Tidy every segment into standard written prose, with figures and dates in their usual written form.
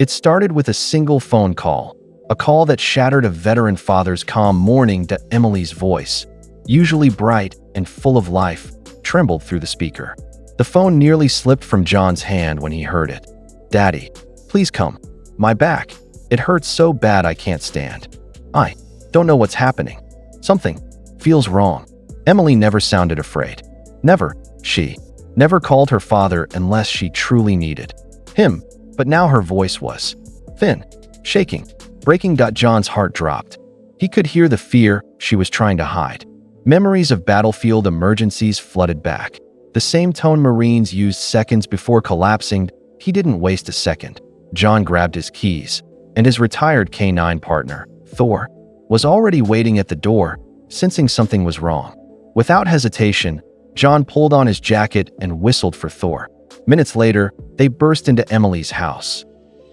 It started with a single phone call, a call that shattered a veteran father's calm morning. Emily's voice, usually bright and full of life, trembled through the speaker. The phone nearly slipped from John's hand when he heard it. "Daddy, please come. My back. It hurts so bad I can't stand. I don't know what's happening. Something feels wrong." Emily never sounded afraid. Never. She never called her father unless she truly needed him. But now her voice was thin, shaking, breaking. John's heart dropped. He could hear the fear she was trying to hide. Memories of battlefield emergencies flooded back. The same tone Marines used seconds before collapsing. He didn't waste a second. John grabbed his keys, and his retired K9 partner, Thor, was already waiting at the door, sensing something was wrong. Without hesitation, John pulled on his jacket and whistled for Thor. Minutes later, they burst into Emily's house.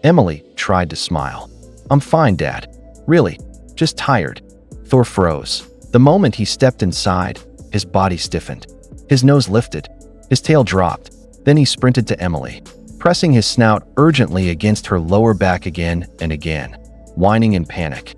Emily tried to smile. "I'm fine, Dad. Really, just tired." Thor froze. The moment he stepped inside, his body stiffened. His nose lifted. His tail dropped. Then he sprinted to Emily, pressing his snout urgently against her lower back again and again, whining in panic.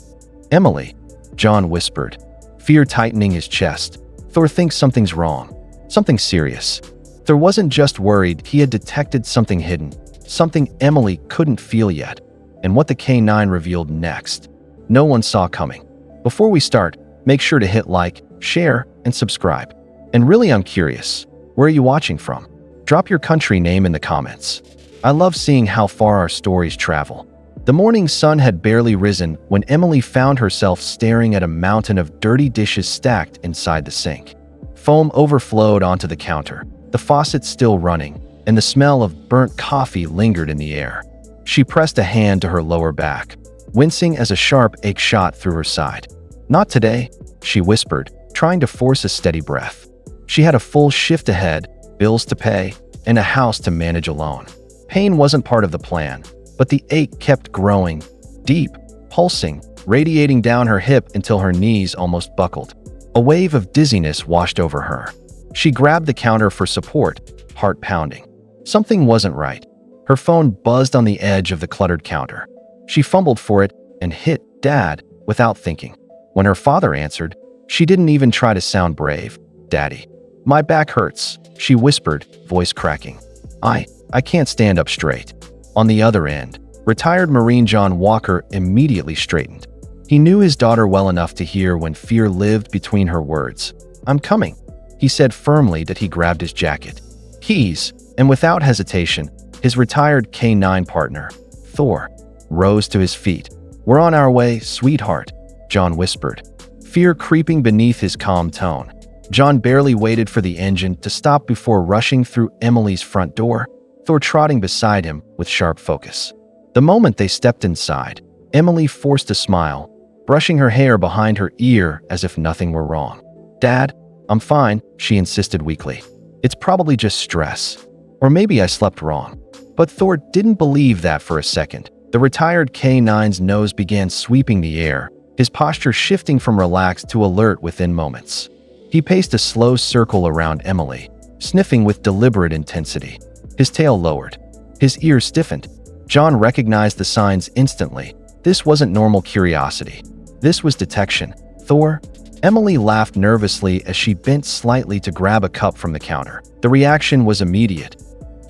"Emily," John whispered, fear tightening his chest. "Thor thinks something's wrong. Something serious." Thor wasn't just worried, he had detected something hidden, something Emily couldn't feel yet. And what the K9 revealed next, no one saw coming. Before we start, make sure to hit like, share, and subscribe. And really, I'm curious, where are you watching from? Drop your country name in the comments. I love seeing how far our stories travel. The morning sun had barely risen when Emily found herself staring at a mountain of dirty dishes stacked inside the sink. Foam overflowed onto the counter, the faucet still running, and the smell of burnt coffee lingered in the air. She pressed a hand to her lower back, wincing as a sharp ache shot through her side. "Not today," she whispered, trying to force a steady breath. She had a full shift ahead, bills to pay, and a house to manage alone. Pain wasn't part of the plan, but the ache kept growing, deep, pulsing, radiating down her hip until her knees almost buckled. A wave of dizziness washed over her. She grabbed the counter for support, heart pounding. Something wasn't right. Her phone buzzed on the edge of the cluttered counter. She fumbled for it and hit "Dad" without thinking. When her father answered, she didn't even try to sound brave. "Daddy, my back hurts," she whispered, voice cracking. I can't stand up straight." On the other end, retired Marine John Walker immediately straightened. He knew his daughter well enough to hear when fear lived between her words. "I'm coming," he said firmly. He grabbed his jacket, keys, and without hesitation, his retired K9 partner, Thor, rose to his feet. "We're on our way, sweetheart," John whispered, fear creeping beneath his calm tone. John barely waited for the engine to stop before rushing through Emily's front door, Thor trotting beside him with sharp focus. The moment they stepped inside, Emily forced a smile, brushing her hair behind her ear as if nothing were wrong. "Dad, I'm fine," she insisted weakly. "It's probably just stress. Or maybe I slept wrong." But Thor didn't believe that for a second. The retired K9's nose began sweeping the air, his posture shifting from relaxed to alert within moments. He paced a slow circle around Emily, sniffing with deliberate intensity. His tail lowered. His ears stiffened. John recognized the signs instantly. This wasn't normal curiosity. This was detection. "Thor?" Emily laughed nervously as she bent slightly to grab a cup from the counter. The reaction was immediate.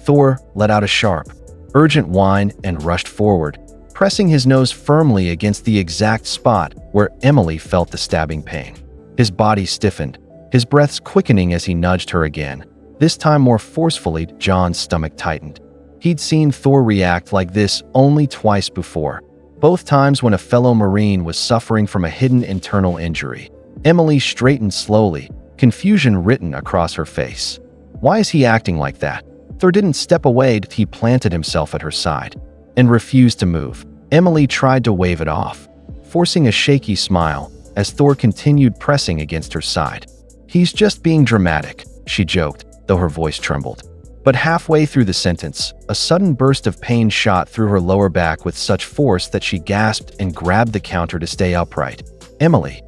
Thor let out a sharp, urgent whine and rushed forward, pressing his nose firmly against the exact spot where Emily felt the stabbing pain. His body stiffened, his breaths quickening as he nudged her again. This time more forcefully. John's stomach tightened. He'd seen Thor react like this only twice before, both times when a fellow Marine was suffering from a hidden internal injury. Emily straightened slowly, confusion written across her face. Why is he acting like that? Thor didn't step away. He planted himself at her side and refused to move. Emily tried to wave it off, forcing a shaky smile as Thor continued pressing against her side. "He's just being dramatic," she joked, though her voice trembled. But halfway through the sentence, a sudden burst of pain shot through her lower back with such force that she gasped and grabbed the counter to stay upright. "Emily."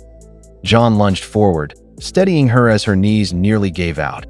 John lunged forward, steadying her as her knees nearly gave out.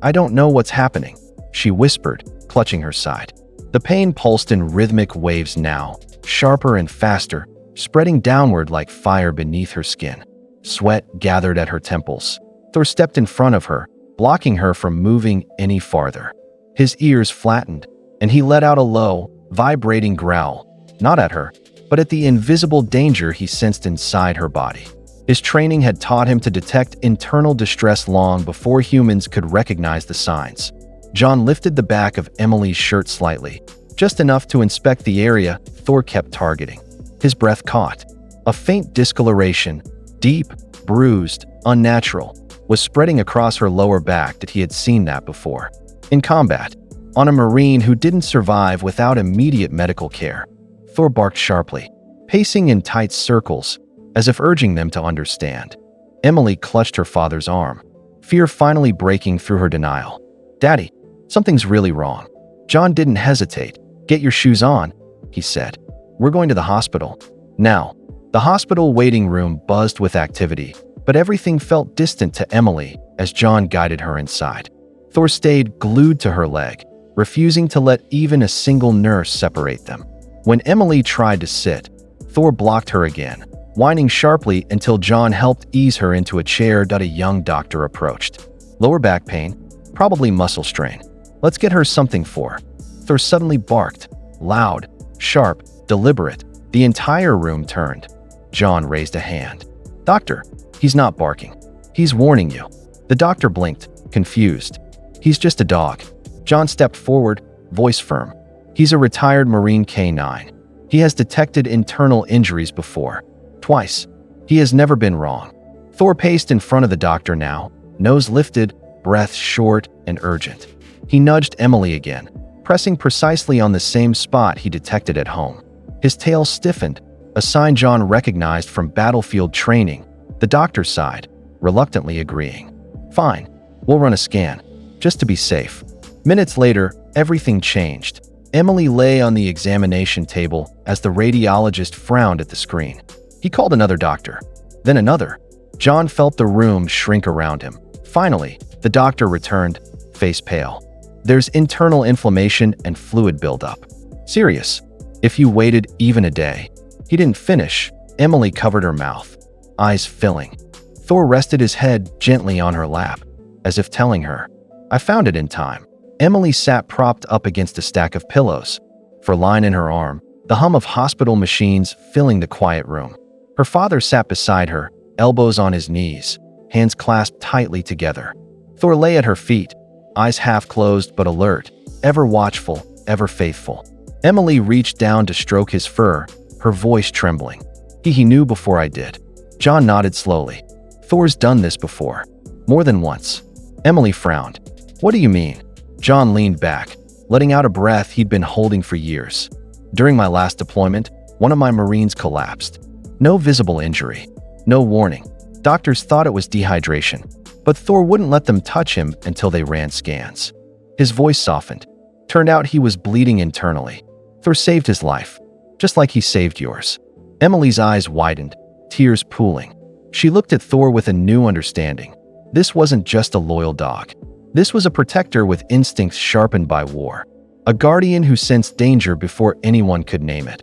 I don't know what's happening," she whispered, clutching her side. The pain pulsed in rhythmic waves now, sharper and faster, spreading downward like fire beneath her skin. Sweat gathered at her temples. Thor stepped in front of her, blocking her from moving any farther. His ears flattened, and he let out a low, vibrating growl, not at her, but at the invisible danger he sensed inside her body. His training had taught him to detect internal distress long before humans could recognize the signs. John lifted the back of Emily's shirt slightly, just enough to inspect the area Thor kept targeting. His breath caught. A faint discoloration, deep, bruised, unnatural, was spreading across her lower back that he had seen that before. In combat, on a Marine who didn't survive without immediate medical care. Thor barked sharply, pacing in tight circles, as if urging them to understand. Emily clutched her father's arm, fear finally breaking through her denial. "Daddy, something's really wrong." John didn't hesitate. "Get your shoes on," he said. "We're going to the hospital." Now, the hospital waiting room buzzed with activity, but everything felt distant to Emily as John guided her inside. Thor stayed glued to her leg, refusing to let even a single nurse separate them. When Emily tried to sit, Thor blocked her again, whining sharply until John helped ease her into a chair that a young doctor approached. "Lower back pain, probably muscle strain. Let's get her something for." Thor suddenly barked, loud, sharp, deliberate. The entire room turned. John raised a hand. "Doctor, he's not barking. He's warning you." The doctor blinked, confused. "He's just a dog." John stepped forward, voice firm. "He's a retired Marine K9. He has detected internal injuries before. Twice. He has never been wrong." Thor paced in front of the doctor now, nose lifted, breath short and urgent. He nudged Emily again, pressing precisely on the same spot he detected at home. His tail stiffened, a sign John recognized from battlefield training. The doctor sighed, reluctantly agreeing. "Fine, we'll run a scan, just to be safe." Minutes later, everything changed. Emily lay on the examination table as the radiologist frowned at the screen. He called another doctor, then another. John felt the room shrink around him. Finally, the doctor returned, face pale. "There's internal inflammation and fluid buildup. Serious. If you waited even a day." He didn't finish. Emily covered her mouth, eyes filling. Thor rested his head gently on her lap, as if telling her, "I found it in time." Emily sat propped up against a stack of pillows, Verline in her arm, the hum of hospital machines filling the quiet room. Her father sat beside her, elbows on his knees, hands clasped tightly together. Thor lay at her feet, eyes half closed but alert, ever watchful, ever faithful. Emily reached down to stroke his fur, her voice trembling. He knew before I did." John nodded slowly. "Thor's done this before. More than once." Emily frowned. "What do you mean?" John leaned back, letting out a breath he'd been holding for years. "During my last deployment, one of my Marines collapsed. No visible injury. No warning. Doctors thought it was dehydration, but Thor wouldn't let them touch him until they ran scans." His voice softened. "Turned out he was bleeding internally. Thor saved his life, just like he saved yours." Emily's eyes widened, tears pooling. She looked at Thor with a new understanding. This wasn't just a loyal dog. This was a protector with instincts sharpened by war. A guardian who sensed danger before anyone could name it.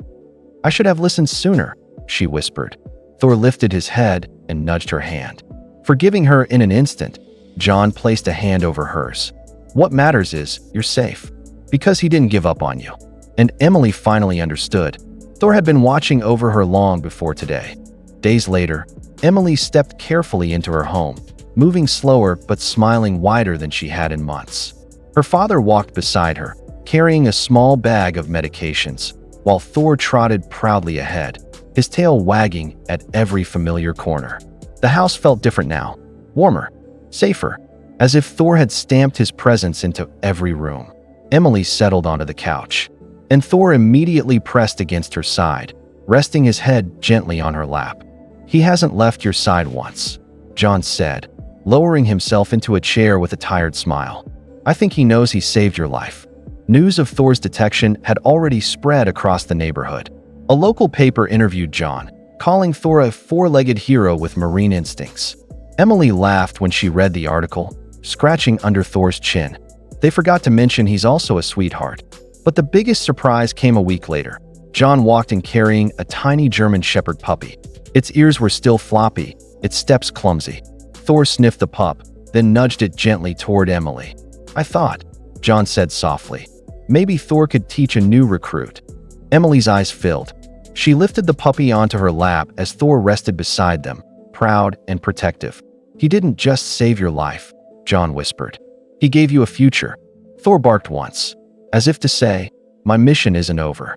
"I should have listened sooner," she whispered. Thor lifted his head and nudged her hand. Forgiving her in an instant, John placed a hand over hers. "What matters is, you're safe. Because he didn't give up on you." And Emily finally understood. Thor had been watching over her long before today. Days later, Emily stepped carefully into her home, moving slower but smiling wider than she had in months. Her father walked beside her, carrying a small bag of medications, while Thor trotted proudly ahead, his tail wagging at every familiar corner. The house felt different now, warmer, safer, as if Thor had stamped his presence into every room. Emily settled onto the couch, and Thor immediately pressed against her side, resting his head gently on her lap. "He hasn't left your side once," John said, lowering himself into a chair with a tired smile. "I think he knows he saved your life." News of Thor's detection had already spread across the neighborhood. A local paper interviewed John, calling Thor a four-legged hero with Marine instincts. Emily laughed when she read the article, scratching under Thor's chin. "They forgot to mention he's also a sweetheart." But the biggest surprise came a week later. John walked in carrying a tiny German Shepherd puppy. Its ears were still floppy, its steps clumsy. Thor sniffed the pup, then nudged it gently toward Emily. "I thought," John said softly, "maybe Thor could teach a new recruit." Emily's eyes filled. She lifted the puppy onto her lap as Thor rested beside them, proud and protective. "He didn't just save your life," John whispered. "He gave you a future." Thor barked once, as if to say, "My mission isn't over."